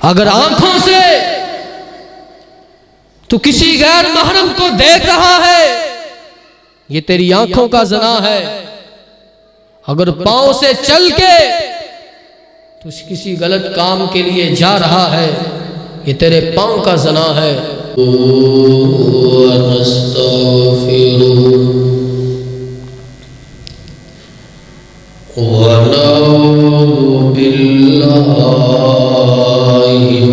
اگر آنکھوں سے تو کسی غیر محرم کو دیکھ رہا ہے، یہ تیری آنکھوں کا زنا ہے۔ اگر پاؤں سے چل کے تو کسی غلط کام کے لیے جا رہا ہے، یہ تیرے پاؤں کا زنا ہے۔ ونعوذ بالله من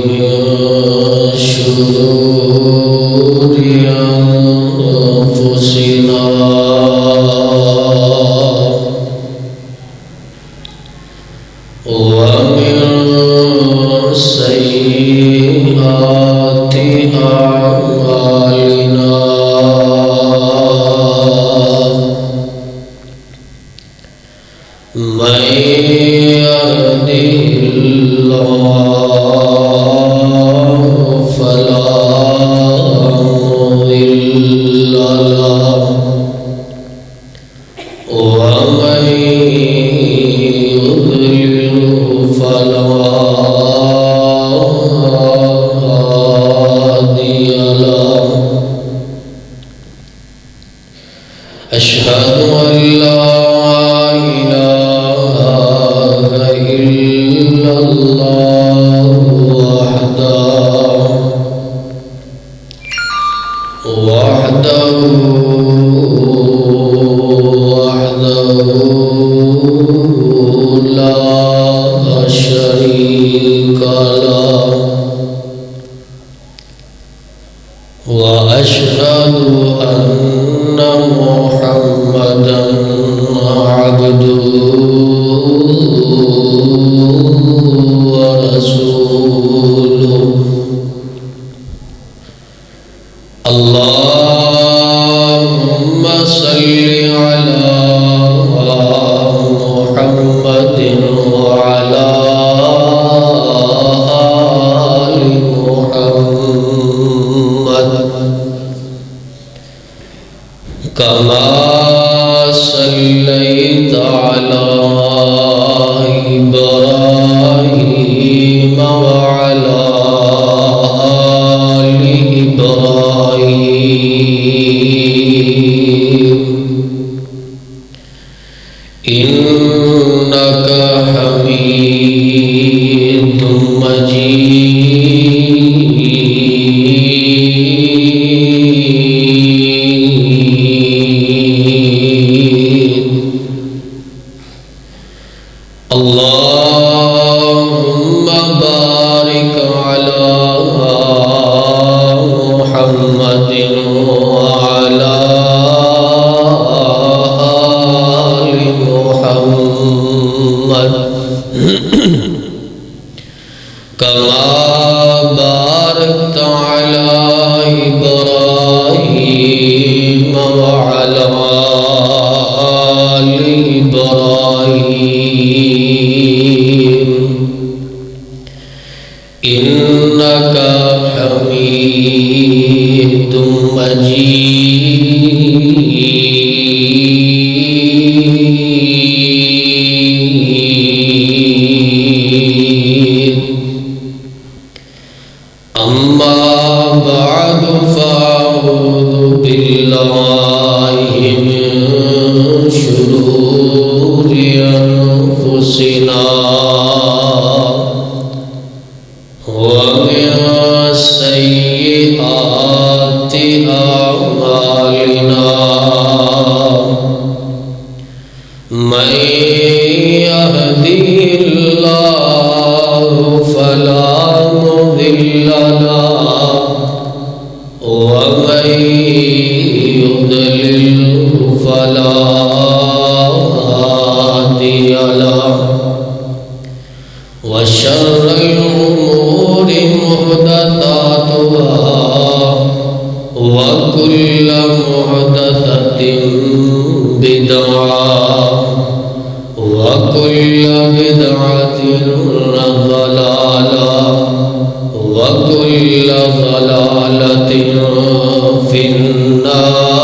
شرور أنفسنا ومن سيئات أعمالنا، من يهده الله فلا مضل له ومن يضلل فلا هادي له. أشهد أن لا إله إلا الله وحده لا شريك له، وأشهد أن محمدا عبده ورسوله. اللهم صل على محمد وعلى آل محمد كما صليت على إبراهيم وعلى آل إبراهيم إنك حميد مجيد. اللهم بارك على محمد وعلى آل محمد كما باركت على إبراهيم وعلى آل إبراهيم إنك حميد مجيد. أما بعد فأعوذ بالله من شرور أنفسنا ومن سيئات أعمالنا، من يهده الله فلا مضل له ومن يضلل فلا هادي له. وشر الأمور محدثاتها وكل محدثة بدعة وكل بدعة ضلالة وكل ضلالة في النار.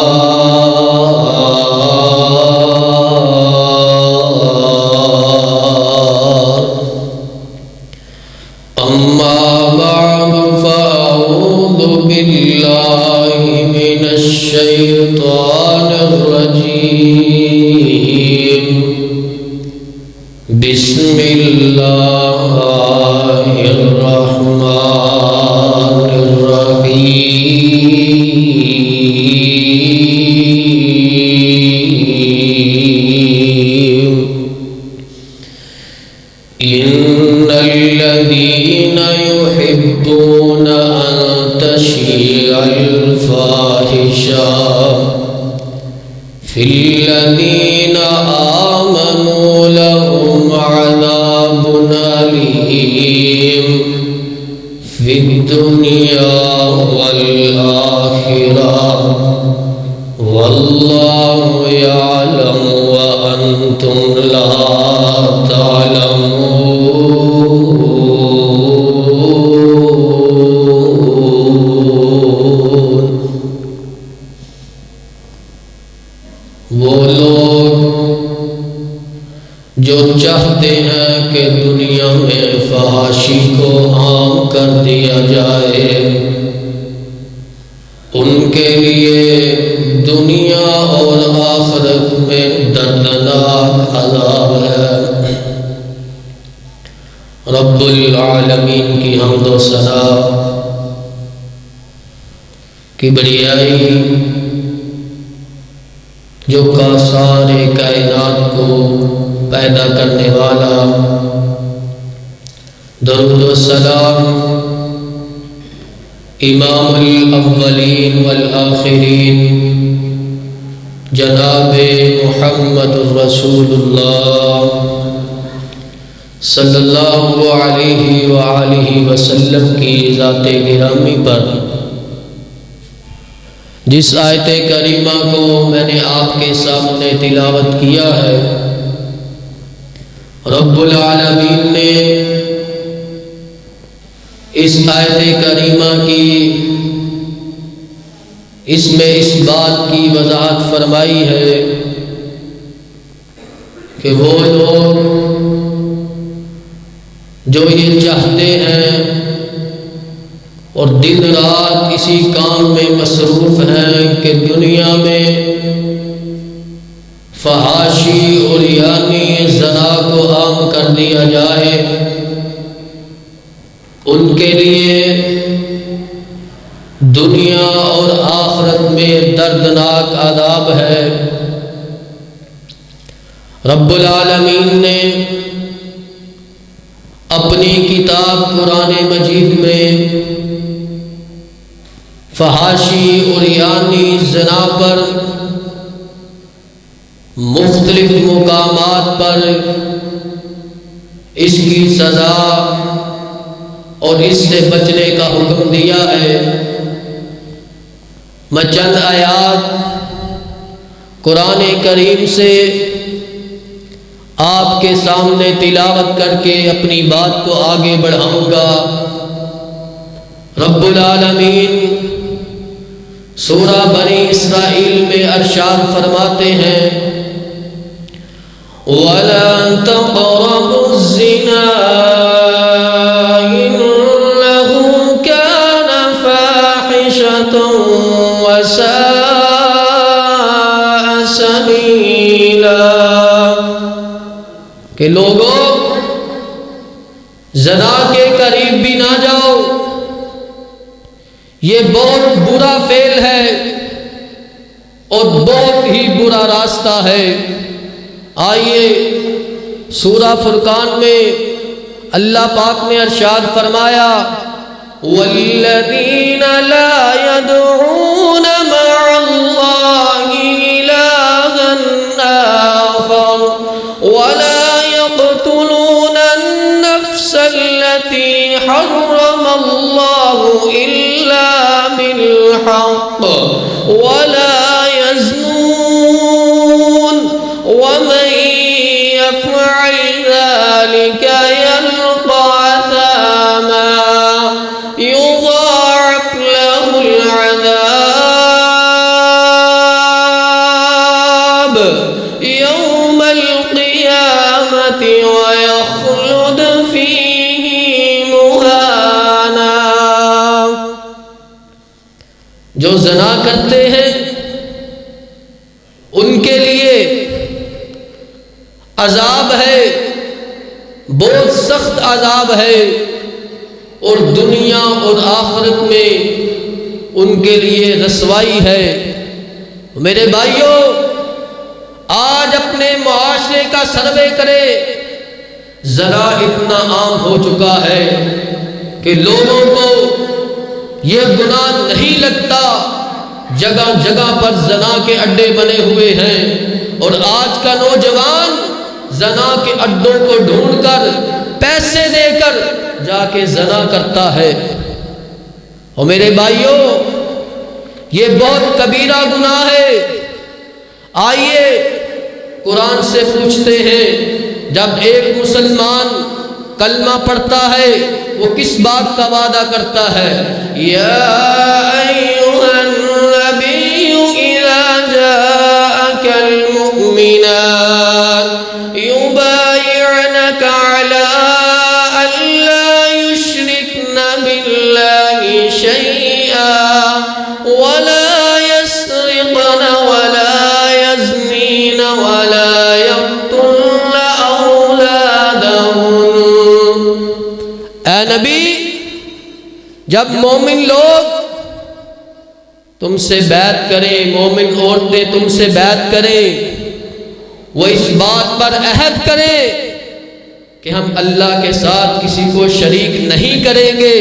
أما بعد فأعوذ بالله من الشيطان الرجيم بسم الله الرحمن الرحيم إن الذين يحبون أن تشيع الفاحشة في الذين آمنوا لهم عذاب أليم في الدنيا والآخرة والله يعلم وأنتم لا تعلمون. وہ لوگ جو چاہتے ہیں کہ دنیا میں فحاشی کو عام کر دیا جائے، ان کے لیے دنیا اور آخرت میں دردناک عذاب ہے۔ رب العالمین کی حمد و ثنا، کبریائی جو کا سارے کائنات کو پیدا کرنے والا، درود و سلام امام الاولین والآخرین جناب محمد رسول اللہ صلی اللہ علیہ وآلہ وسلم کی ذات گرامی پر، جس آیت کریمہ کو میں نے آپ کے سامنے تلاوت کیا ہے، رب العالمین نے اس آیت کریمہ کی اس میں اس بات کی وضاحت فرمائی ہے کہ وہ لوگ جو یہ چاہتے ہیں اور دن رات اسی کام میں مصروف ہیں کہ دنیا میں فحاشی اور یعنی زنا کو عام کر دیا جائے، ان کے لیے دنیا اور آخرت میں دردناک عذاب ہے۔ رب العالمین نے اپنی کتاب قرآن مجید میں فحاشی اور یعنی زنا پر مختلف مقامات پر اس کی سزا اور اس سے بچنے کا حکم دیا ہے۔ میں چند آیات قرآن کریم سے آپ کے سامنے تلاوت کر کے اپنی بات کو آگے بڑھاؤں گا۔ رب العالمین سورہ بنی اسرائیل میں ارشاد فرماتے ہیں، وَلَا تَقْرَبُوا الزِّنَا إِنَّهُ كَانَ فَاحِشَةً وَسَاءَ سَبِيلًا، کہ لوگوں زنا کے قریب بھی نہ جاؤ، یہ بہت برا فعل ہے اور بہت ہی برا راستہ ہے۔ آئیے سورہ فرقان میں اللہ پاک نے ارشاد فرمایا، وَالَّذِينَ لَا يَدْعُونَ مَعَ اللَّهِ إِلَٰهًا آخَرَ وَلَا يَقْتُلُونَ النَّفْسَ الَّتِي حَرَّمَ اللَّهُ إِلَّا بِالْحَقِّ وَلَا يَزْنُونَ وَمَن يَفْعَلْ ذَلِكَ يَلْقَ أَثَامًا يُضَاعَفْ لَهُ الْعَذَابُ يَوْمَ الْقِيَامَةِ وَيَخْلُدْ فِيهِ مُهَانًا۔ جو زنا کرتے ہیں ان کے لیے عذاب ہے، بہت سخت عذاب ہے، اور دنیا اور آخرت میں ان کے لیے رسوائی ہے۔ میرے بھائیوں، آج اپنے معاشرے کا سروے کرے، زنا اتنا عام ہو چکا ہے کہ لوگوں کو یہ گناہ نہیں لگتا، جگہ جگہ پر زنا کے اڈے بنے ہوئے ہیں، اور آج کا نوجوان زنا کے اڈوں کو ڈھونڈ کر پیسے دے کر جا کے زنا کرتا ہے۔ اور میرے بھائیوں، یہ بہت کبیرہ گناہ ہے۔ آئیے قرآن سے پوچھتے ہیں، جب ایک مسلمان کلمہ پڑھتا ہے وہ کس بات کا وعدہ کرتا ہے؟ یا ایھا النبی اذا جاءک المؤمنات یبایعنک علی ان لا یشرکن باللہ شیئا ولا یسرقن ولا یزنین ولا یقتلن اولادہن۔ اے نبی، جب مومن لوگ تم سے بیعت کریں، مومن عورتیں تم سے بیعت کریں، وہ اس بات پر عہد کریں کہ ہم اللہ کے ساتھ کسی کو شریک نہیں کریں گے،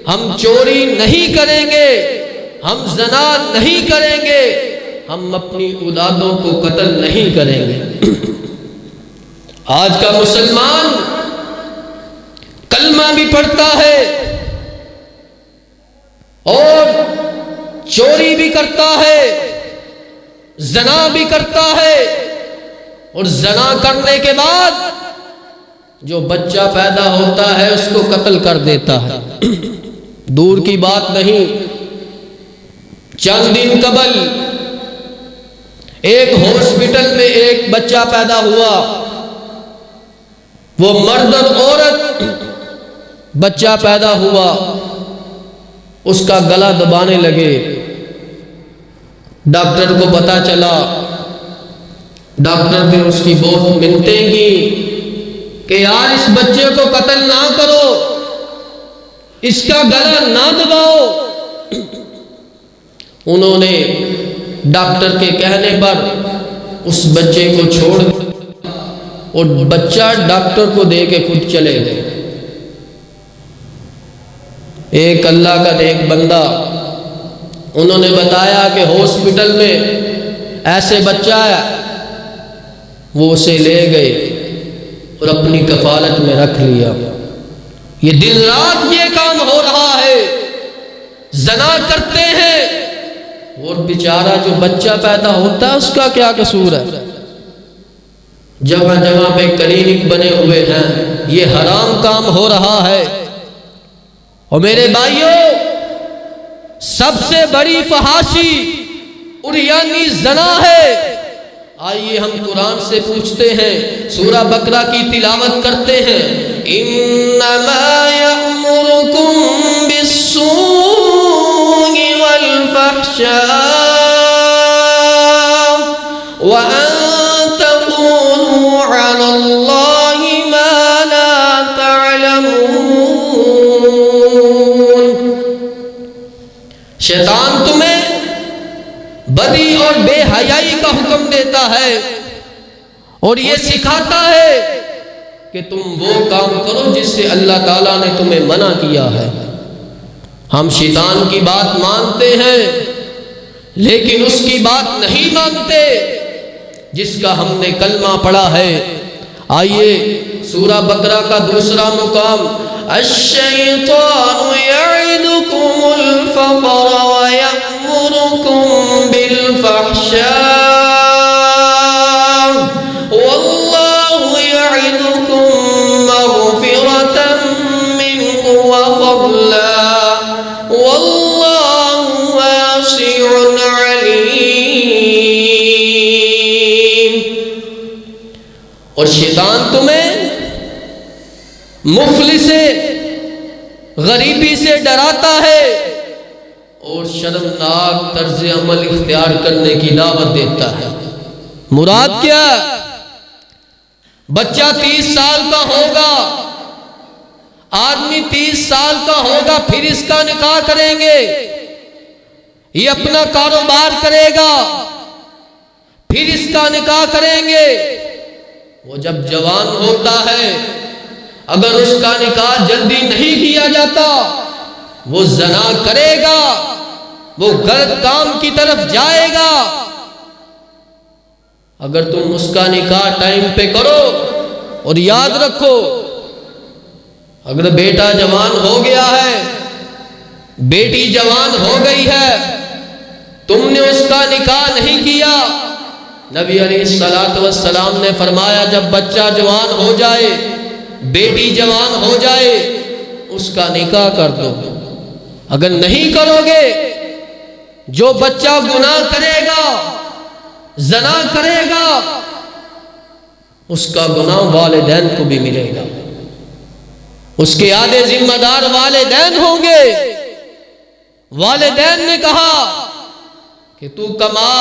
ہم چوری نہیں کریں گے، ہم زنا نہیں کریں گے، ہم اپنی اولادوں کو قتل نہیں کریں گے۔ آج کا مسلمان کلمہ بھی پڑھتا ہے اور چوری بھی کرتا ہے، زنا بھی کرتا ہے، اور زنا کرنے کے بعد جو بچہ پیدا ہوتا ہے اس کو قتل کر دیتا ہے۔ دور کی بات نہیں، چند دن قبل ایک ہاسپٹل میں ایک بچہ پیدا ہوا، وہ مرد اور عورت بچہ پیدا ہوا، اس کا گلا دبانے لگے۔ ڈاکٹر کو پتا چلا، ڈاکٹر نے اس کی بہت منتیں کی کہ یار اس بچے کو قتل نہ کرو، اس کا گلا نہ دباؤ۔ انہوں نے ڈاکٹر کے کہنے پر اس بچے کو چھوڑ دیا اور بچہ ڈاکٹر کو دے کے خود چلے گئے۔ ایک اللہ کا نیک بندہ، انہوں نے بتایا کہ ہاسپٹل میں ایسے بچہ ہے، وہ اسے لے گئے اور اپنی کفالت میں رکھ لیا۔ یہ دن رات یہ کام ہو رہا ہے، زنا کرتے ہیں، اور بیچارہ جو بچہ پیدا ہوتا ہے اس کا کیا قصور ہے؟ جگہ جگہ پہ کلینک بنے ہوئے ہیں، یہ حرام کام ہو رہا ہے۔ اور میرے بھائیوں، سب سے بڑی فحاشی عریانی زنا ہے۔ آئیے ہم قرآن سے پوچھتے ہیں، سورہ بقرہ کی تلاوت کرتے ہیں۔ انما یأمرکم بالسوء والفحشاء وان تقولوا علی اللہ ما لا تعلمون۔ شیطان تمہیں بدی اور بے حیائی کا حکم دیتا ہے اور یہ سکھاتا ہے کہ تم وہ کام کرو جس سے اللہ تعالیٰ نے تمہیں منع کیا ہے۔ ہم شیطان کی بات مانتے ہیں لیکن اس کی بات نہیں مانتے جس کا ہم نے کلمہ پڑھا ہے۔ آئیے سورہ بقرہ کا دوسرا مقام، الشیطان یعدکم الفقر ویأمرکم بالفحشاء واللہ یعدکم مغفرۃ منہ وفضلا واللہ واسع علیم۔ اور شیطان تمہیں مفلس سے، غریبی سے ڈراتا ہے اور شرمناک طرز عمل اختیار کرنے کی دعوت دیتا ہے۔ مراد کیا؟ بچہ 30 سال کا ہوگا، آدمی 30 سال کا ہوگا، پھر اس کا نکاح کریں گے، یہ اپنا کاروبار کرے گا، پھر اس کا نکاح کریں گے۔ وہ جب جوان ہوتا ہے، اگر اس کا نکاح جلدی نہیں کیا جاتا، وہ زنا کرے گا، وہ غلط کام کی طرف جائے گا۔ اگر تم اس کا نکاح ٹائم پہ کرو، اور یاد رکھو، اگر بیٹا جوان ہو گیا ہے، بیٹی جوان ہو گئی ہے، تم نے اس کا نکاح نہیں کیا، نبی علیہ السلام نے فرمایا جب بچہ جوان ہو جائے، بیٹی جوان ہو جائے، اس کا نکاح کر دو۔ اگر نہیں کرو گے، جو بچہ گناہ کرے گا، زنا کرے گا، اس کا گناہ والدین کو بھی ملے گا، اس کے آدھے ذمہ دار والدین ہوں گے۔ والدین نے کہا کہ تو کما،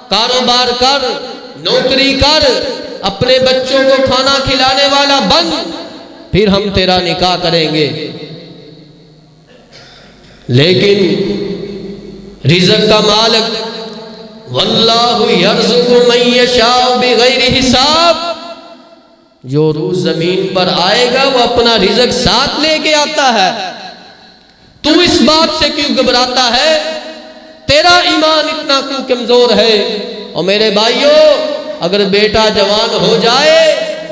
کاروبار کر، نوکری کر، اپنے بچوں کو کھانا کھلانے والا بن، پھر ہم تیرا نکاح کریں گے۔ لیکن رزق کا مالک واللہ یرزق من یشاء بغیر حساب، جو روز زمین پر آئے گا وہ اپنا رزق ساتھ لے کے آتا ہے۔ تو اس بات سے کیوں گھبراتا ہے؟ تیرا ایمان اتنا کیوں کمزور ہے؟ اور میرے بھائیوں، اگر بیٹا جوان ہو جائے،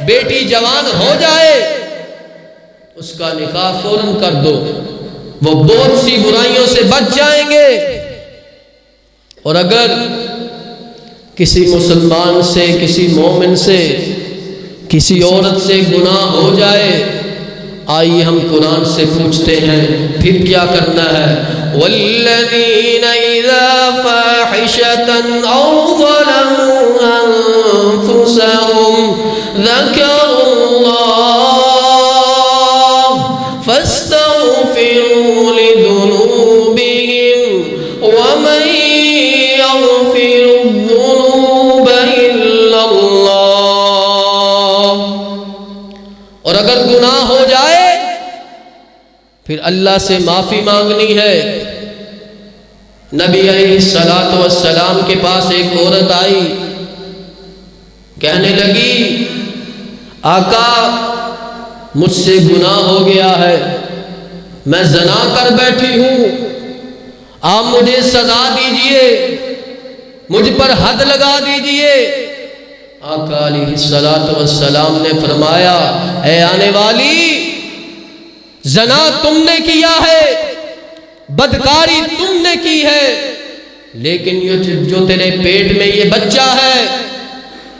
بیٹی جوان ہو جائے، اس کا نکاح فوراً کر دو، وہ بہت سی برائیوں سے بچ جائیں گے۔ اور اگر کسی مسلمان سے، کسی مومن سے، کسی عورت سے گناہ ہو جائے، آئیے ہم قرآن سے پوچھتے ہیں پھر کیا کرنا ہے۔ وَالَّذِينَ إِذَا فَاحِشَةً أَوْ ظَلَمُوا أَنفُسَهُمْ ذَكَرُوا اللَّهَ فَاسْتَغْفِرُوا لِذُنُوبِهِمْ وَمَن يَغْفِرُ الذُّنُوبَ إِلَّا اللَّهُ۔ اور اگر گناہ ہو جائے پھر اللہ سے معافی مانگنی ہے۔ نبی علیہ السلام کے پاس ایک عورت آئی، کہنے لگی آقا مجھ سے گناہ ہو گیا ہے، میں زنا کر بیٹھی ہوں، آپ مجھے سزا دیجئے، مجھ پر حد لگا دیجئے۔ آقا علیہ السلام نے فرمایا اے آنے والی، زنا تم نے کیا ہے، بدکاری تم نے کی ہے، لیکن یہ جو تیرے پیٹ میں یہ بچہ ہے،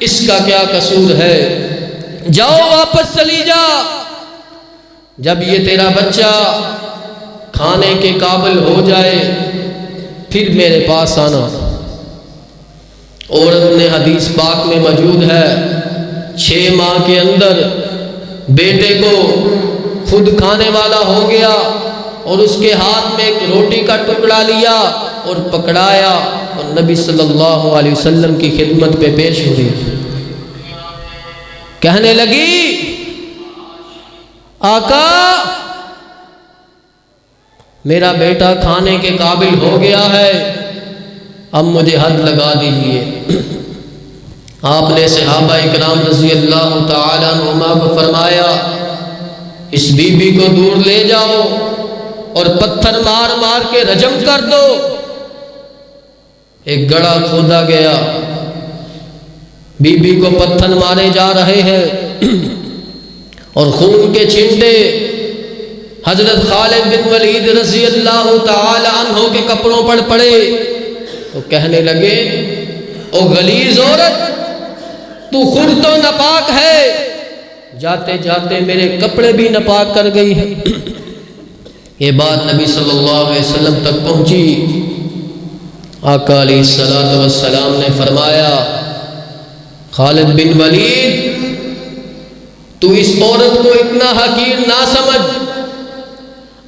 اس کا کیا قصور ہے؟ جاؤ واپس چلی جا، جب یہ تیرا بچہ کھانے کے قابل ہو جائے پھر میرے پاس آنا۔ عورت نے حدیث پاک میں موجود ہے 6 ماہ کے اندر بیٹے کو خود کھانے والا ہو گیا، اور اس کے ہاتھ میں ایک روٹی کا ٹکڑا لیا اور پکڑایا اور نبی صلی اللہ علیہ وسلم کی خدمت پہ پیش ہوئی، کہنے لگی آقا میرا بیٹا کھانے کے قابل ہو گیا ہے، اب مجھے حد لگا دیجئے۔ آپ نے صحابہ اکرام رضی اللہ تعالی عنہما کو فرمایا اس بی بی کو دور لے جاؤ اور پتھر مار مار کے رجم کر دو۔ ایک گڑھا کھودا گیا، بی بی کو پتھر مارے جا رہے ہیں اور خون کے چھینٹے حضرت خالد بن ولید رضی اللہ تعالی عنہ کے کپڑوں پر پڑے، تو کہنے لگے او غلیظ عورت، تو خود تو ناپاک ہے، جاتے جاتے میرے کپڑے بھی ناپاک کر گئی ہے۔ یہ بات نبی صلی اللہ علیہ وسلم تک پہنچی، آقا علیہ السلام نے فرمایا خالد بن ولید تو اس عورت کو اتنا حقیر نہ سمجھ،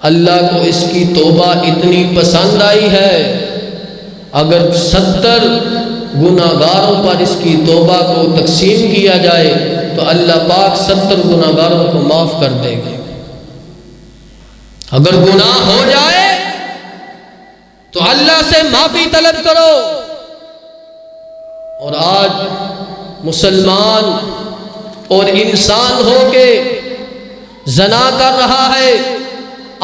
اللہ کو اس کی توبہ اتنی پسند آئی ہے، اگر 70 گناہگاروں پر اس کی توبہ کو تقسیم کیا جائے تو اللہ پاک 70 گناہگاروں کو معاف کر دے گا۔ اگر گناہ ہو جائے تو اللہ سے معافی طلب کرو۔ اور آج مسلمان اور انسان ہو کے زنا کر رہا ہے۔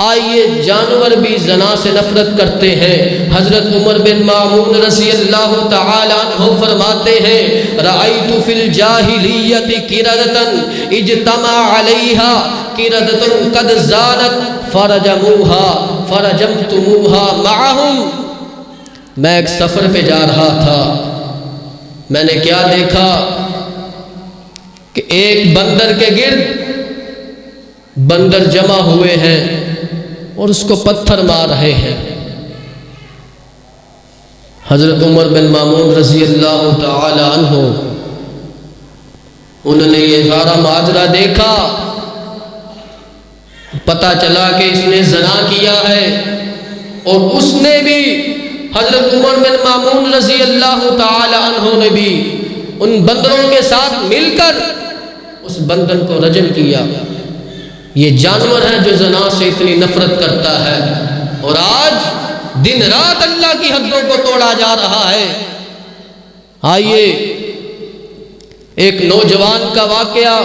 آئیے جانور بھی زنا سے نفرت کرتے ہیں۔ حضرت عمر بن مامون رضی اللہ تعالی عنہ فرماتے ہیں، رأیت فی الجاہلیت قردۃ اجتمع علیہا قردۃ قد زانت فرجموها فرجمتموها معهم۔ میں ایک سفر پہ جا رہا تھا، میں نے کیا دیکھا کہ ایک بندر کے گرد بندر جمع ہوئے ہیں اور اس کو پتھر مار رہے ہیں۔ حضرت عمر بن مامون رضی اللہ تعالی عنہ انہوں نے یہ سارا ماجرا دیکھا، پتہ چلا کہ اس نے زنا کیا ہے، اور اس نے بھی حضرت عمر بن مامون رضی اللہ تعالی عنہ نے بھی ان بندروں کے ساتھ مل کر اس بندر کو رجم کیا۔ یہ جانور ہے جو زنا سے اتنی نفرت کرتا ہے، اور آج دن رات اللہ کی حدوں کو توڑا جا رہا ہے۔ آئیے ایک نوجوان کا واقعہ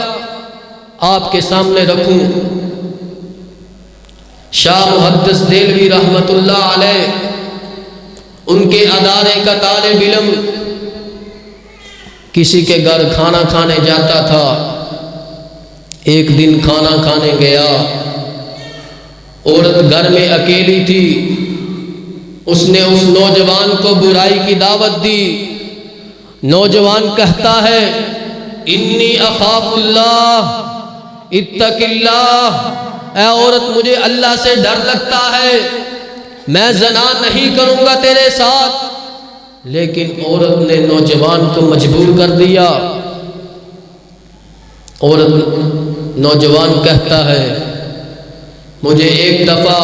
آپ کے سامنے رکھوں۔ شاہ محدث دہلوی رحمت اللہ علیہ ان کے ادارے کا طالب علم کسی کے گھر کھانا کھانے جاتا تھا۔ ایک دن کھانا کھانے گیا، عورت گھر میں اکیلی تھی، اس نے اس نوجوان کو برائی کی دعوت دی۔ نوجوان کہتا ہے، انی اخاف اللہ اتق اللہ، اے عورت مجھے اللہ سے ڈر لگتا ہے، میں زنا نہیں کروں گا تیرے ساتھ۔ لیکن عورت نے نوجوان کو مجبور کر دیا۔ نوجوان کہتا ہے، مجھے ایک دفعہ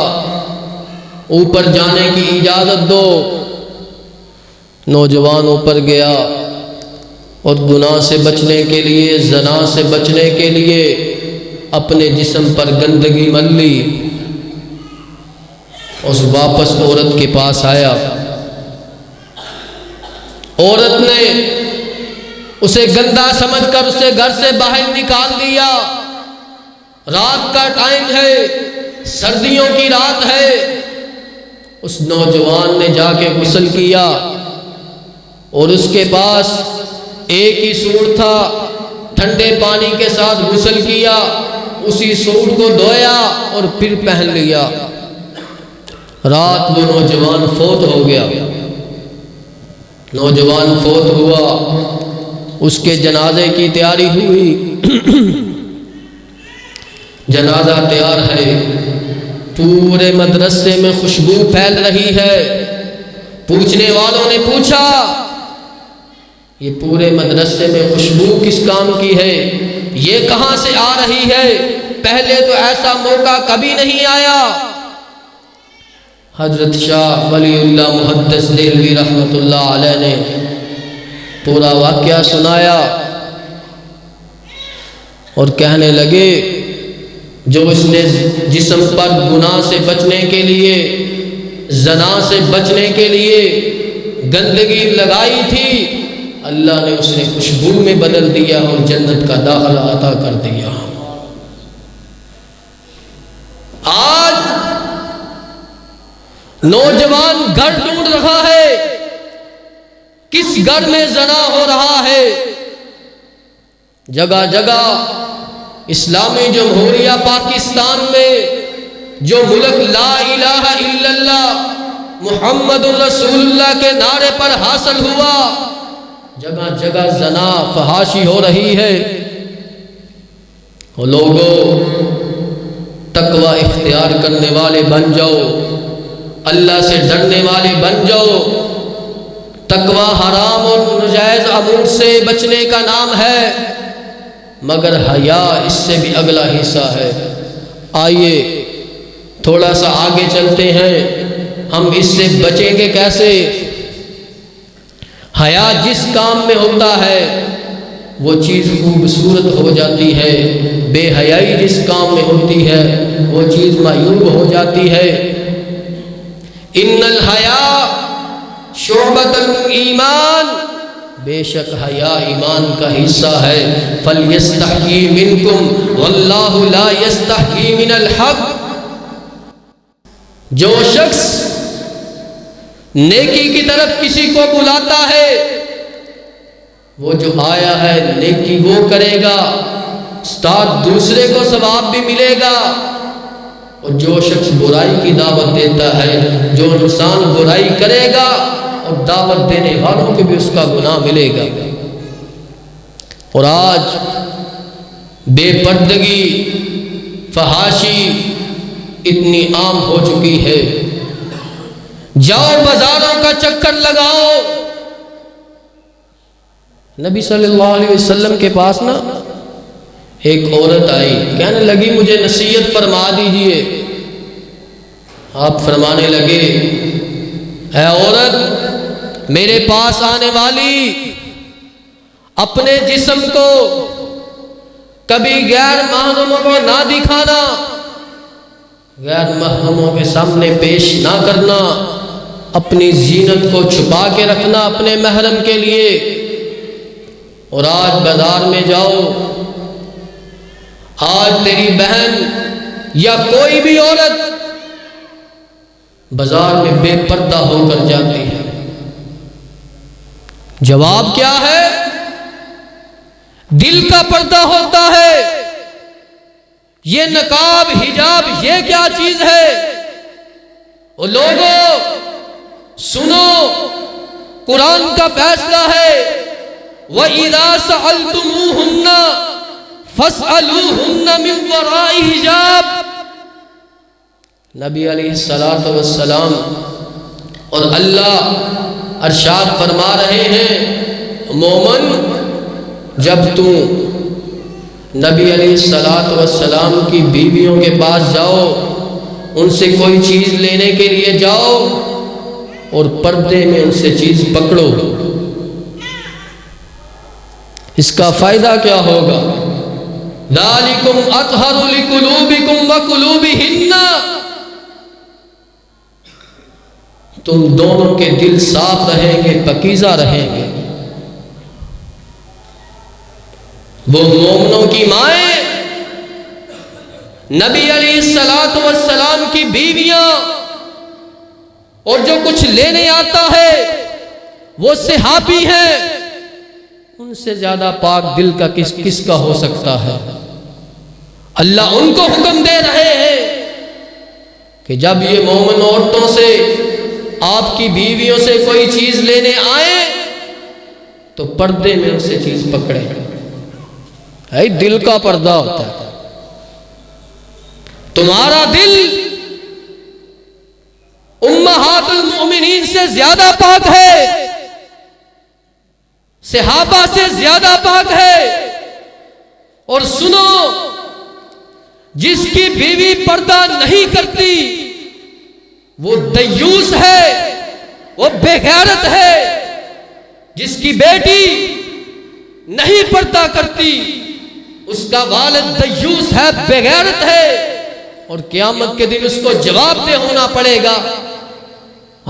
اوپر جانے کی اجازت دو۔ نوجوان اوپر گیا اور گناہ سے بچنے کے لیے، زنا سے بچنے کے لیے اپنے جسم پر گندگی مل لی۔ اس واپس عورت کے پاس آیا، عورت نے اسے گندا سمجھ کر اسے گھر سے باہر نکال دیا۔ رات کا ٹائم ہے، سردیوں کی رات ہے۔ اس نوجوان نے جا کے غسل کیا، اور اس کے پاس ایک ہی سوٹ تھا، ٹھنڈے پانی کے ساتھ غسل کیا، اسی سوٹ کو دھویا اور پھر پہن لیا۔ رات وہ نوجوان فوت ہو گیا۔ نوجوان فوت ہوا، اس کے جنازے کی تیاری ہوئی۔ جنازہ تیار ہے، پورے مدرسے میں خوشبو پھیل رہی ہے۔ پوچھنے والوں نے پوچھا، یہ پورے مدرسے میں خوشبو کس کام کی ہے؟ یہ کہاں سے آ رہی ہے؟ پہلے تو ایسا موقع کبھی نہیں آیا۔ حضرت شاہ ولی اللہ محدث دہلوی رحمت اللہ علیہ نے پورا واقعہ سنایا اور کہنے لگے، جو اس نے جسم پر گناہ سے بچنے کے لیے، زنا سے بچنے کے لیے گندگی لگائی تھی، اللہ نے اسے خوشبو میں بدل دیا اور جنت کا داخلہ عطا کر دیا۔ آج نوجوان گھر ڈھونڈ رہا ہے، کس گھر میں زنا ہو رہا ہے؟ جگہ جگہ اسلامی جمہوریہ پاکستان میں جو ملک لا الہ الا اللہ محمد الرسول اللہ کے نعرے پر حاصل ہوا، جگہ جگہ زنا فحاشی ہو رہی ہے۔ لوگوں، تقوی اختیار کرنے والے بن جاؤ، اللہ سے ڈرنے والے بن جاؤ۔ تقوی حرام اور ناجائز امور سے بچنے کا نام ہے، مگر حیا اس سے بھی اگلا حصہ ہے۔ آئیے تھوڑا سا آگے چلتے ہیں، ہم اس سے بچیں گے کیسے؟ حیا جس کام میں ہوتا ہے وہ چیز خوبصورت ہو جاتی ہے، بے حیائی جس کام میں ہوتی ہے وہ چیز معیوب ہو جاتی ہے۔ ان الحیا شعبۃ الایمان، بے شک حیا ایمان کا حصہ ہے۔ فلیستحیی منکم واللہ لا یستحیی من الحق، جو شخص نیکی کی طرف کسی کو بلاتا ہے وہ جو آیا ہے نیکی وہ کرے گا، ساتھ دوسرے کو ثواب بھی ملے گا۔ اور جو شخص برائی کی دعوت دیتا ہے، جو انسان برائی کرے گا اور دعوت دینے والوں کو بھی اس کا گناہ ملے گا۔ اور آج بے پردگی، فحاشی اتنی عام ہو چکی ہے، جاؤ بازاروں کا چکر لگاؤ۔ نبی صلی اللہ علیہ وسلم کے پاس نا ایک عورت آئی، کہنے لگی مجھے نصیحت فرما دیجئے۔ آپ فرمانے لگے، اے عورت، میرے پاس آنے والی اپنے جسم کو کبھی غیر محرموں کو نہ دکھانا، غیر محرموں کے سامنے پیش نہ کرنا، اپنی زینت کو چھپا کے رکھنا اپنے محرم کے لیے۔ اور آج بازار میں جاؤ، آج تیری بہن یا کوئی بھی عورت بازار میں بے پردہ ہو کر جاتی ہے، جواب کیا ہے؟ دل کا پردہ ہوتا ہے۔ یہ نقاب حجاب یہ کیا چیز ہے؟ اور لوگوں سنو، قرآن کا فیصلہ ہے، وَإِذَا سَأَلْتُمُوهُنَّ فَاسْأَلُوهُنَّ مِنْ وَرَاءِ حِجَابٍ۔ نبی علیہ السلام اور اللہ ارشاد فرما رہے ہیں، مومن جب تم نبی علیہ السلام کی بیویوں کے پاس جاؤ، ان سے کوئی چیز لینے کے لیے جاؤ اور پردے میں ان سے چیز پکڑو، اس کا فائدہ کیا ہوگا؟ ذالکم اطہر لقلوبکم وقلوبہن، تم دونوں کے دل صاف رہیں گے، پاکیزہ رہیں گے۔ وہ مومنوں کی مائیں، نبی علیہ السلام کی بیویاں، اور جو کچھ لینے آتا ہے وہ صحابی ہیں، ان سے زیادہ پاک دل کا کس کا ہو سکتا ہے؟ اللہ ان کو حکم دے رہے ہیں کہ جب یہ مومن عورتوں سے، آپ کی بیویوں سے کوئی چیز لینے آئے تو پردے میں ان سے چیز پکڑے۔ دل کا پردہ ہوتا ہے۔ تمہارا دل امہات المؤمنین سے زیادہ پاک ہے، صحابہ سے زیادہ پاک ہے۔ اور سنو، جس کی بیوی پردہ نہیں کرتی وہ دیوس ہے، وہ بے غیرت ہے۔ جس کی بیٹی نہیں پردہ کرتی اس کا والد دیوس ہے، بے غیرت ہے، اور قیامت کے دن اس کو جواب دہ ہونا پڑے گا۔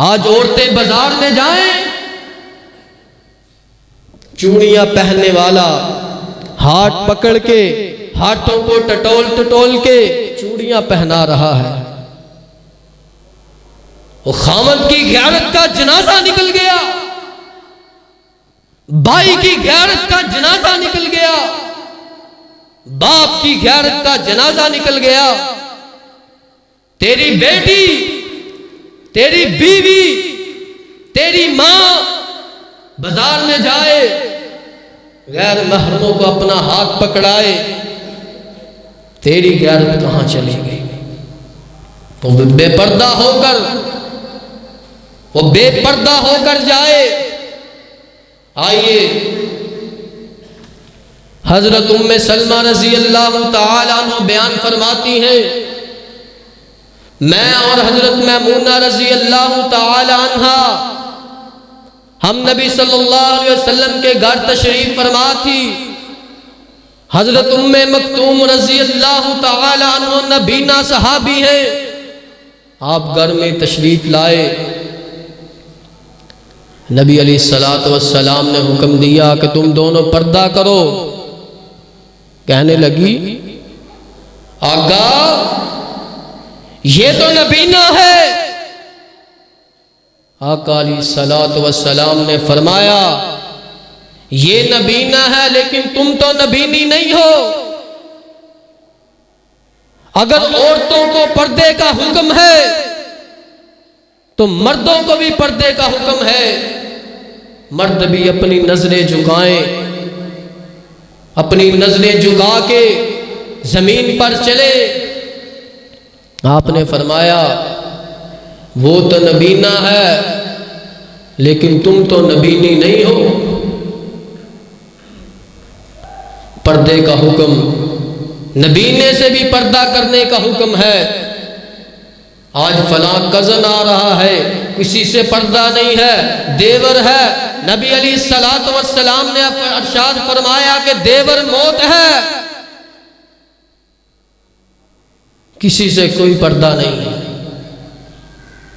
آج عورتیں بازار میں جائیں، چوڑیاں پہننے والا ہاتھ پکڑ کے، ہاتھوں کو ٹٹول کے چوڑیاں پہنا رہا ہے، وہ خامد کی غیرت کا جنازہ نکل گیا، بھائی کی غیرت کا جنازہ نکل گیا، باپ کی غیرت کا جنازہ نکل گیا۔ تیری بیٹی، تیری بیوی، تیری ماں بازار میں جائے، غیر محرموں کو اپنا ہاتھ پکڑائے، تیری غیرت کہاں چلی گئی؟ تو بے پردہ ہو کر، وہ بے پردہ ہو کر جائے۔ آئیے حضرت ام سلمہ رضی اللہ تعالیٰ عنہ بیان فرماتی ہیں، میں اور حضرت میمونہ رضی اللہ تعالی عنہ ہم نبی صلی اللہ علیہ وسلم کے گھر تشریف فرما تھی. حضرت ام مکتوم رضی اللہ تعالی عنہ نبینا صحابی ہیں. آپ گھر میں تشریف لائے. نبی علیہ الصلوۃ والسلام نے حکم دیا کہ تم دونوں پردہ کرو. کہنے لگی آقا یہ تو نبینا ہے. آقا علیہ الصلوۃ والسلام نے فرمایا یہ نبینا ہے لیکن تم تو نبینی نہیں ہو. اگر عورتوں کو پردے کا حکم ہے تو مردوں کو بھی پردے کا حکم ہے. مرد بھی اپنی نظریں جھکائیں, اپنی نظریں جھکا کے زمین پر چلے. آپ نے فرمایا وہ تو نبینا ہے لیکن تم تو نبینی نہیں ہو. پردے کا حکم, نبینے سے بھی پردہ کرنے کا حکم ہے. آج فلاں کزن آ رہا ہے, کسی سے پردہ نہیں ہے, دیور ہے. نبی علیہ الصلوۃ والسلام نے ارشاد فرمایا کہ دیور موت ہے, کسی سے کوئی پردہ نہیں ہے.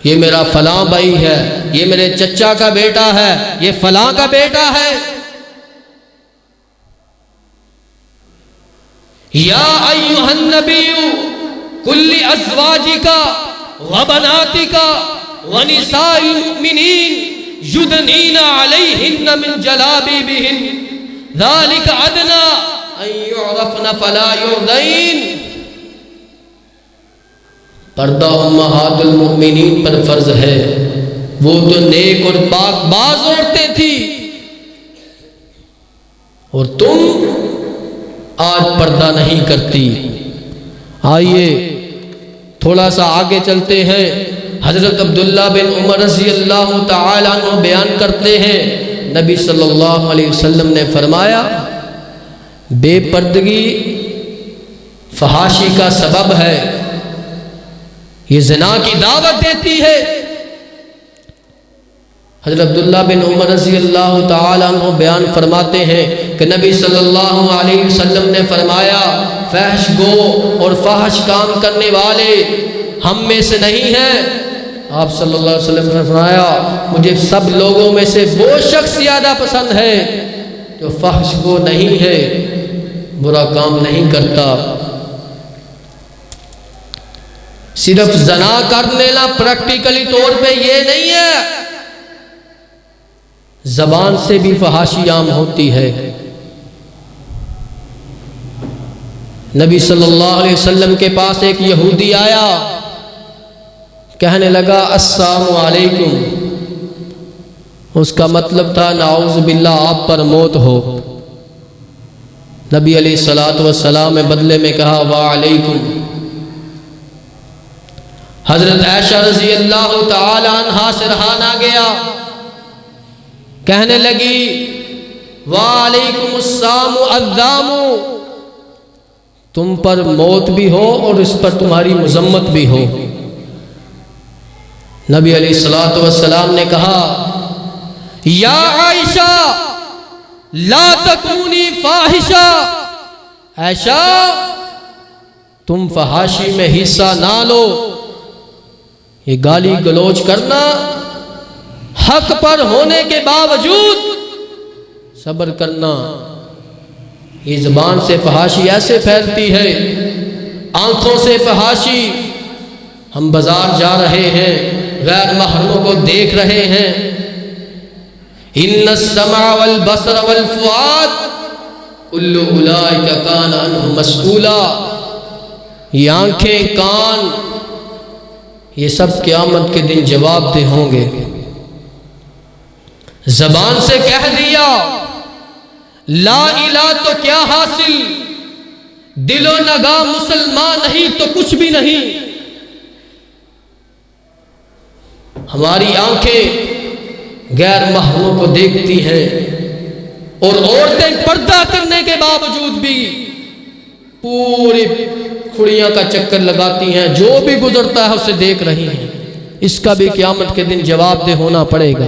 یہ میرا فلاں بھائی ہے, یہ میرے چچا کا بیٹا ہے, یہ فلاں کا بیٹا ہے. یا ایھا النبی کل ازواجک وبناتک ونساء المؤمنین یدنین علیہن من جلابیبہن ذالک ادنی ان یعرفن فلا یؤذین. پردہ امہات المؤمنین پر فرض ہے. وہ تو نیک اور پاک باز عورتیں تھی, اور تم آج پردہ نہیں کرتی. آئیے تھوڑا سا آگے چلتے ہیں. حضرت عبداللہ بن عمر رضی اللہ تعالی عنہ بیان کرتے ہیں نبی صلی اللہ علیہ وسلم نے فرمایا بے پردگی فحاشی کا سبب ہے, یہ زنا کی دعوت دیتی ہے. حضرت عبداللہ بن عمر رضی اللہ تعالی عنہ بیان فرماتے ہیں کہ نبی صلی اللہ علیہ وسلم نے فرمایا فحش گو اور فحش کام کرنے والے ہم میں سے نہیں ہیں. آپ صلی اللہ علیہ وسلم نے فرمایا مجھے سب لوگوں میں سے وہ شخص زیادہ پسند ہے جو فحش گو نہیں ہے, برا کام نہیں کرتا. صرف زنا کر لینا پریکٹیکلی طور پہ یہ نہیں ہے, زبان سے بھی فحاشی عام ہوتی ہے. نبی صلی اللہ علیہ وسلم کے پاس ایک یہودی آیا, کہنے لگا السلام علیکم. اس کا مطلب تھا نعوذ باللہ آپ پر موت ہو. نبی علیہ الصلوۃ والسلام نے بدلے میں کہا وعلیکم. حضرت عائشہ رضی اللہ تعالی عنہا سے رہا نہ گیا, کہنے لگی وعلیکم السلام الذام, تم پر موت بھی ہو اور اس پر تمہاری مذمت بھی ہو. نبی علیہ الصلوۃ والسلام نے کہا یا عائشہ لا تکونی فاحشہ, عائشہ تم فحاشی میں حصہ نہ لو. یہ گالی گلوچ کرنا حق پر ہونے کے باوجود صبر کرنا, یہ زبان سے فحاشی ایسے پھیلتی ہے, آنکھوں سے فحاشی. ہم بازار جا رہے ہیں, غیر محرموں کو دیکھ رہے ہیں. ان السمع والبصر والفؤاد کل اولئک کان عنہ مسئولا. یہ آنکھیں, کان, یہ سب قیامت کے دن جواب دہ ہوں گے. زبان سے کہہ دیا لا الہ تو کیا حاصل, دل و نگاہ مسلمان نہیں تو کچھ بھی نہیں. ہماری آنکھیں غیر محرموں کو دیکھتی ہیں, اور عورتیں پردہ کرنے کے باوجود بھی پورے کڑیاں کا چکر لگاتی ہیں، جو بھی گزرتا ہے اسے دیکھ رہی ہیں، اس کا بھی قیامت کے دن جواب دہ ہونا پڑے گا۔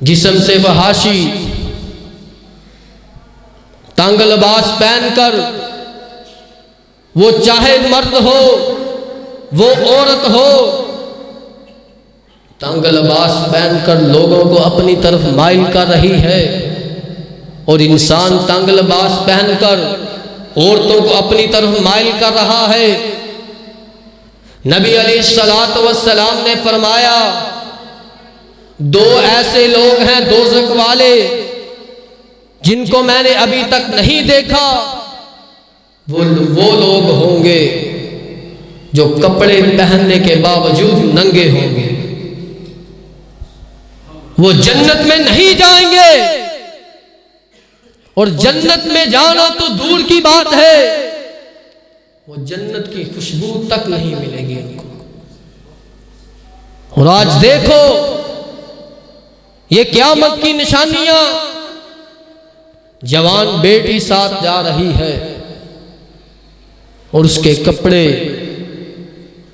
جسم سے فحاشی، تنگ لباس پہن کر، وہ چاہے مرد ہو وہ عورت ہو، تنگ لباس پہن کر لوگوں کو اپنی طرف مائل کر رہی ہے، اور انسان تنگ لباس پہن کر عورتوں کو اپنی طرف مائل کر رہا ہے۔ نبی علیہ السلام نے فرمایا، دو ایسے لوگ ہیں دوزخ والے جن کو میں نے ابھی تک نہیں دیکھا، وہ لوگ ہوں گے جو کپڑے پہننے کے باوجود ننگے ہوں گے، وہ جنت میں نہیں جائیں گے، اور جنت میں جانا تو دور کی بات ہے، وہ جنت کی خوشبو تک نہیں ملے گی ان کو۔ اور آج دیکھو یہ قیامت کی نشانیاں، جوان بیٹی ساتھ جا رہی ہے اور اس کے کپڑے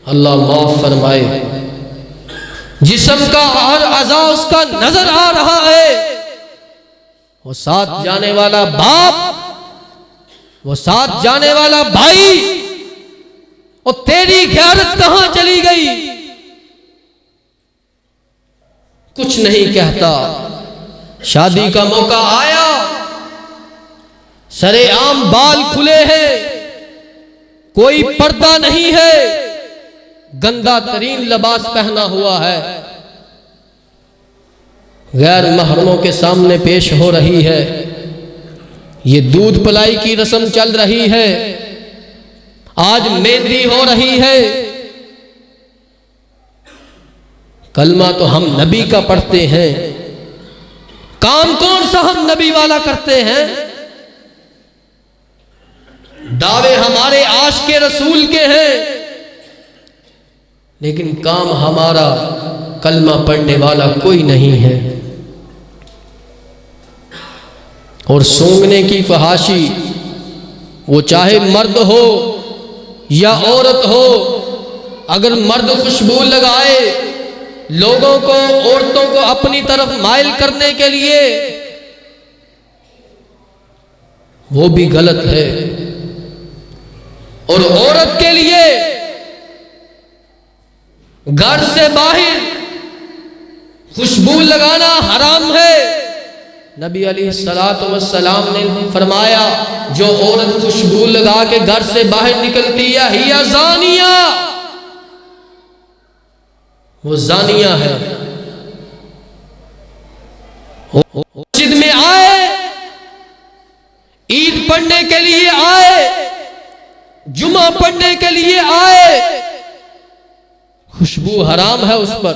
اللہ معاف فرمائے، جسم کا ہر اعضا اس کا نظر آ رہا ہے، وہ ساتھ جانے والا باپ، وہ ساتھ جانے والا بھائی، اور تیری غیرت کہاں چلی گئی؟ کچھ نہیں کہتا۔ شادی کا موقع آیا، سرے عام بال کھلے ہیں، کوئی پردہ نہیں ہے، گندا ترین لباس پہنا ہوا ہے، غیر محرموں کے سامنے پیش ہو رہی ہے، یہ دودھ پلائی کی رسم چل رہی ہے، آج مہندی ہو رہی ہے۔ کلمہ تو ہم نبی کا پڑھتے ہیں، کام کون سا ہم نبی والا کرتے ہیں؟ دعوے ہمارے عاشق رسول کے ہیں، لیکن کام ہمارا کلمہ پڑھنے والا کوئی نہیں ہے۔ اور سونگنے کی فحاشی، وہ چاہے مرد ہو یا عورت ہو، اگر مرد خوشبو لگائے لوگوں کو، عورتوں کو اپنی طرف مائل کرنے کے لیے، وہ بھی غلط ہے۔ اور عورت کے لیے گھر سے باہر خوشبو لگانا حرام ہے۔ نبی علیہ السلام نے فرمایا، جو عورت خوشبو لگا کے گھر سے باہر نکلتی ہے ہی زانیہ، وہ زانیہ ہے۔ مسجد میں آئے، عید پڑھنے کے لیے آئے، جمعہ پڑھنے کے لیے آئے، خوشبو حرام ہے اس پر،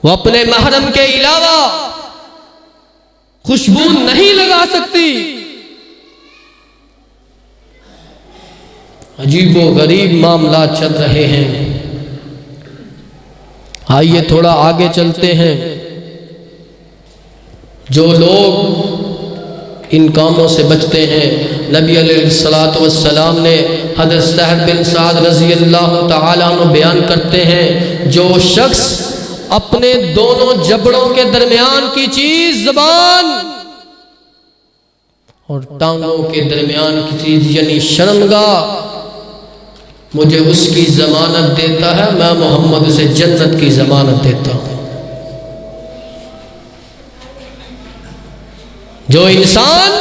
وہ اپنے محرم کے علاوہ خوشبو نہیں لگا سکتی۔ عجیب و غریب معاملات چل رہے ہیں۔ آئیے تھوڑا آگے چلتے ہیں۔ جو لوگ ان کاموں سے بچتے ہیں، نبی علیہ السلام نے حضرت سہل بن سعد رضی اللہ تعالیٰ عنہ بیان کرتے ہیں، جو شخص اپنے دونوں جبڑوں کے درمیان کی چیز، زبان اور ٹانگوں کے درمیان کی چیز یعنی شرمگاہ، مجھے اس کی ضمانت دیتا ہے، میں محمد اسے جنت کی ضمانت دیتا ہوں۔ جو انسان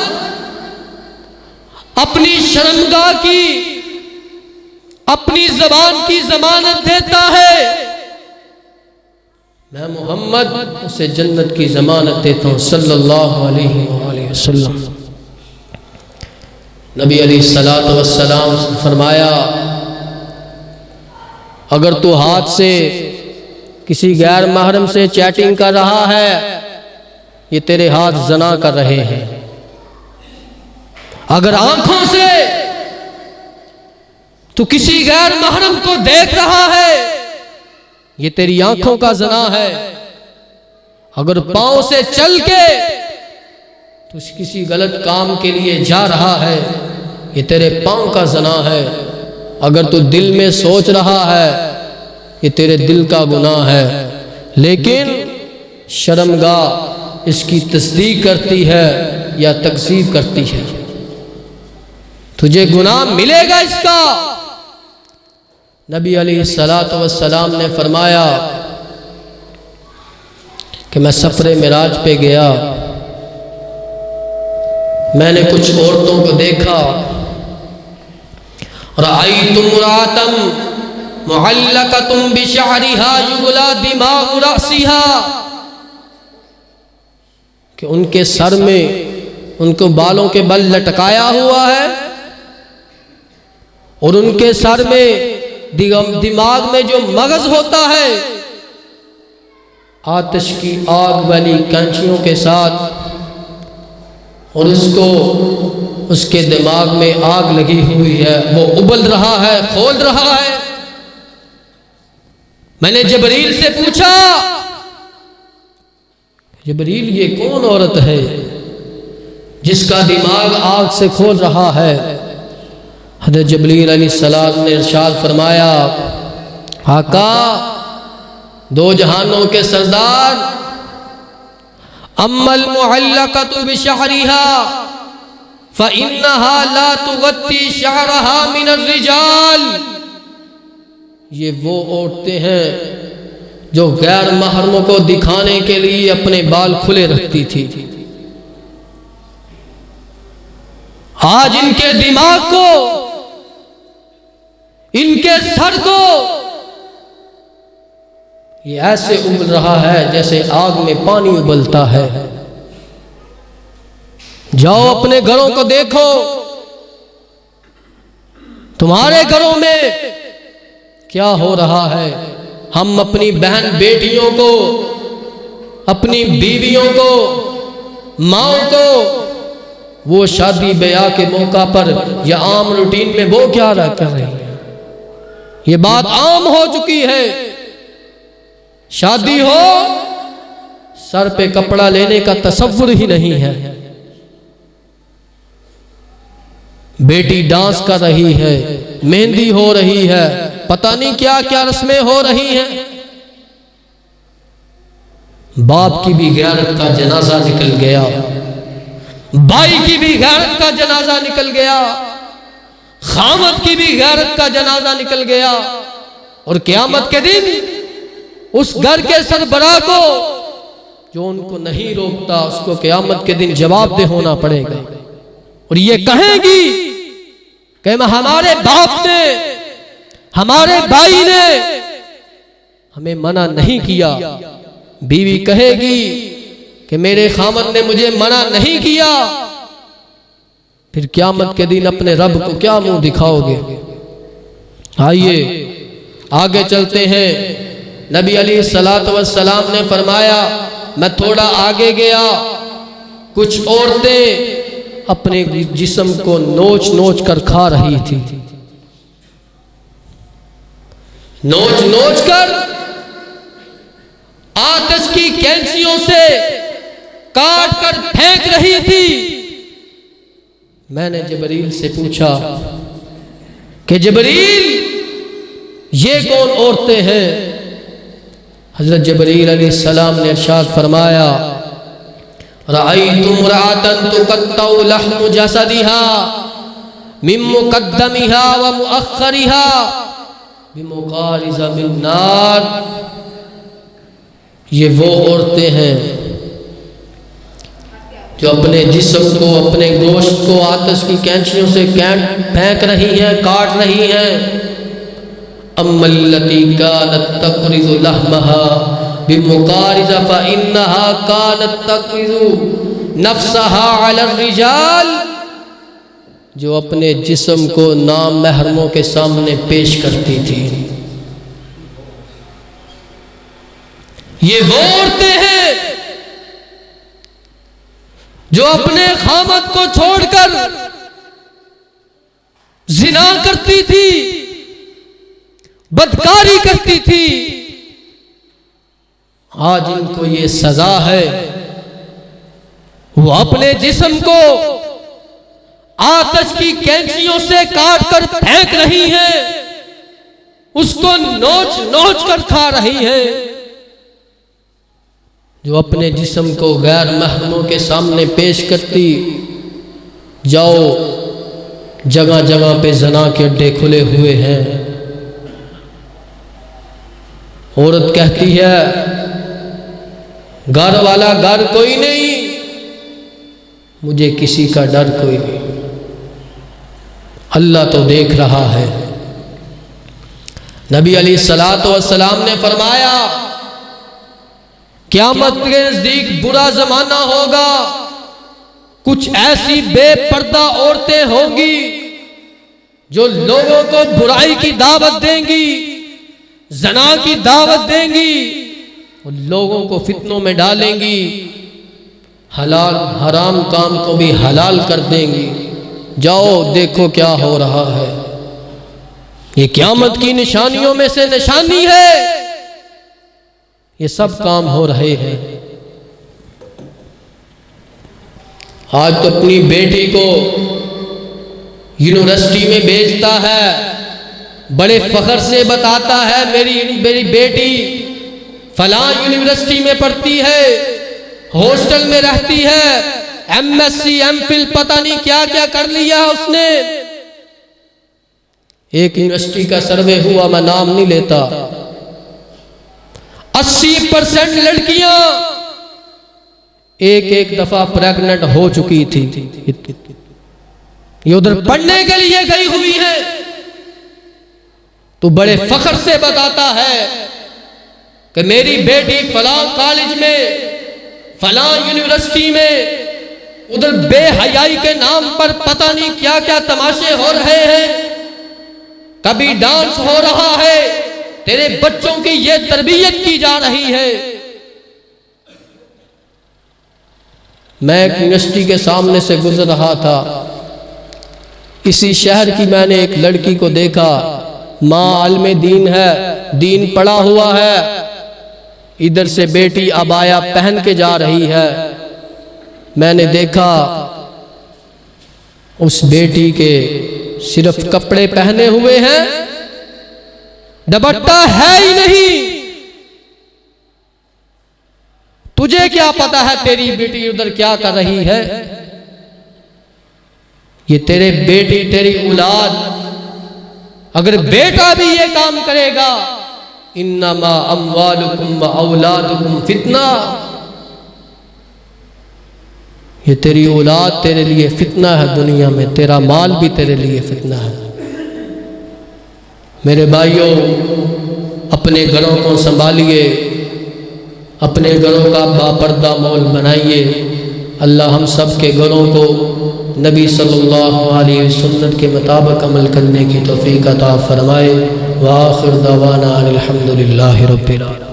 اپنی شرمگاہ کی، اپنی زبان کی ضمانت دیتا ہے، میں محمد اسے جنت کی ضمانت دیتا ہوں صلی اللہ علیہ وآلہ وسلم۔ نبی علیہ السلام نے فرمایا، اگر تو ہاتھ سے کسی غیر محرم سے چیٹنگ کر رہا ہے، یہ تیرے ہاتھ زنا کر رہے ہیں۔ اگر آنکھوں سے تو کسی غیر محرم کو دیکھ رہا ہے، یہ تیری آنکھوں کا زنا ہے۔ اگر پاؤں سے چل کے تو کسی غلط کام کے لیے جا رہا ہے، یہ تیرے پاؤں کا زنا ہے. اگر تو دل میں سوچ رہا ہے یہ تیرے دل کا گناہ ہے، لیکن شرمگاہ اس کی تصدیق کرتی ہے یا تکذیب کرتی ہے. تجھے گناہ ملے گا اس کا. نبی علیہ السلام نے فرمایا کہ میں سفر معراج پہ گیا، میں نے کچھ عورتوں کو دیکھا. رأیت امرأة معلقة بشعرها یبلی دماغ رأسها، کہ ان کے سر میں ان کو بالوں کے بل لٹکایا ہوا ہے اور ان کے سر میں دماغ میں جو مغز ہوتا ہے آتش کی آگ والی کینچیوں کے ساتھ، اور اس کے دماغ میں آگ لگی ہوئی ہے، وہ ابل رہا ہے، کھول رہا ہے. میں نے جبریل سے پوچھا جبریل یہ کون عورت ہے جس کا دماغ آگ سے کھول رہا ہے؟ حضرت جبریل علیہ السلام نے ارشاد فرمایا آقا دو جہانوں کے سردار، اما المعلقۃ بشعرها فإنها لا تغطي شعرها من الرجال، یہ وہ عورتیں ہیں جو غیر محرموں کو دکھانے کے لیے اپنے بال کھلے رکھتی تھی. آج ان کے دماغ کو، ان کے سر کو یہ ایسے ابل رہا ہے جیسے آگ میں پانی ابلتا ہے. جاؤ اپنے گھروں کو دیکھو، تمہارے گھروں میں کیا ہو رہا ہے. ہم اپنی بہن بیٹیوں کو، اپنی بیویوں کو، ماؤں کو وہ شادی بیاہ کے موقع پر یا عام روٹین میں وہ کیا کر رہی ہیں. یہ بات عام ہو چکی ہے. شادی ہو سر پہ کپڑا لینے کا تصور ہی نہیں ہے. بیٹی ڈانس کر رہی ہے، مہندی ہو رہی ہے، پتہ نہیں کیا کیا رسمیں ہو رہی ہیں. باپ کی بھی غیرت کا جنازہ نکل گیا، بھائی کی بھی غیرت کا جنازہ نکل گیا، خامد کی بھی غیرت کا جنازہ نکل گیا. اور قیامت کے دن اس گھر کے سربراہ کو جو ان کو نہیں روکتا اس کو قیامت کے دن جواب دہ ہونا پڑے گا. اور یہ کہیں گی کہ ہمارے باپ نے، ہمارے بھائی نے ہمیں منع نہیں کیا. بیوی کہے گی کہ میرے خامد نے مجھے منع نہیں کیا. پھر قیامت کے دن اپنے رب کو کیا منہ دکھاؤ گے؟ آئیے آگے چلتے ہیں. نبی علیہ السلام نے فرمایا میں تھوڑا آگے گیا، کچھ عورتیں اپنے جسم کو نوچ نوچ کر کھا رہی تھی. نوچ نوچ کر آتش کی کینچیوں سے کاٹ کر پھینک رہی تھی. میں نے جبریل سے پوچھا کہ جبریل یہ کون عورتیں ہیں؟ حضرت جبریل علیہ السلام نے ارشاد فرمایا رأیت امرأة تقطع لحم جسدها من مقدمها ومؤخرها بمقارض من نار. یہ وہ عورتیں ہیں جو اپنے جسم کو، اپنے گوشت کو آتش کی کینچیوں سے پھینک رہی ہیں، کاٹ رہی ہیں. اما التي كانت تقرض لحمها بمقارض فإنها كانت تقرض نفسها على الرجال، جو اپنے جسم کو نام محرموں کے سامنے پیش کرتی تھی. یہ وہ عورتیں ہیں جو اپنے خامد کو چھوڑ کر زنا کرتی تھی، بدکاری کرتی تھی. آج ان کو یہ سزا ہے. وہ اپنے جسم کو آتش کی کینچیوں سے کاٹ کر پھینک رہی ہیں، اس کو نوچ نوچ کر کھا رہی ہیں، جو اپنے جسم کو غیر محرموں کے سامنے پیش کرتی، جاؤ جگہ جگہ پہ زنا کے اڈے کھلے ہوئے ہیں۔ عورت کہتی ہے گھر والا گھر کوئی نہیں، مجھے کسی کا ڈر کوئی نہیں، اللہ تو دیکھ رہا ہے۔ نبی علیہ الصلوۃ والسلام نے فرمایا قیامت کے نزدیک برا زمانہ ہوگا، کچھ ایسی بے پردہ عورتیں ہوں گی جو لوگوں کو برائی کی دعوت دیں گی، زنا کی دعوت دیں گی، اور لوگوں کو فتنوں میں ڈالیں گی، حلال حرام کام کو بھی حلال کر دیں گی۔ جاؤ دیکھو کیا ہو رہا ہے، یہ قیامت کی نشانیوں میں سے نشانی ہے، یہ سب کام ہو رہے ہیں۔ آج تو اپنی بیٹی کو یونیورسٹی میں بھیجتا ہے، بڑے فخر سے بتاتا ہے میری بیٹی فلاں یونیورسٹی میں پڑھتی ہے، ہاسٹل میں رہتی ہے، M S C MPhil پتہ نہیں کیا کیا کر لیا اس نے۔ ایک یونیورسٹی کا سروے ہوا، میں نام نہیں لیتا، 80% لڑکیاں ایک دفعہ پریگننٹ ہو چکی تھی، یہ ادھر پڑھنے کے لیے گئی ہوئی ہے، تو بڑے فخر سے بتاتا ہے کہ میری بیٹی فلاں کالج میں، فلاں یونیورسٹی میں، ادھر بے حیائی کے نام پر پتہ نہیں کیا کیا تماشے ہو رہے ہیں، کبھی ڈانس ہو رہا ہے، تیرے بچوں کی یہ تربیت کی جا رہی ہے۔ میں ایک یونیورسٹی کے سامنے سے گزر رہا تھا، اسی شہر کی میں نے ایک لڑکی کو دیکھا، ماں عالم دین ہے، دین پڑھا ہوا ہے، ادھر سے بیٹی عبایا پہن کے جا رہی ہے۔ میں نے دیکھا اس بیٹی کے صرف کپڑے پہنے ہوئے ہیں، دوپٹہ ہے ہی نہیں۔ تجھے کیا پتا ہے تیری بیٹی ادھر کیا کر رہی ہے؟ یہ تیرے بیٹی، تیری اولاد، اگر بیٹا بھی یہ کام کرے گا، انما اموالکم و اولادکم فتنہ، یہ تیری اولاد تیرے لیے فتنہ ہے دنیا میں، تیرا مال بھی تیرے لیے فتنہ ہے۔ میرے بھائیوں، اپنے گھروں کو سنبھالیے، اپنے گھروں کا باپردہ ماحول بنائیے۔ اللہ ہم سب کے گھروں کو نبی صلی اللہ علیہ وسلم کے مطابق عمل کرنے کی توفیق عطا فرمائے۔ وآخر دعوانا الحمدللہ رب العالمین۔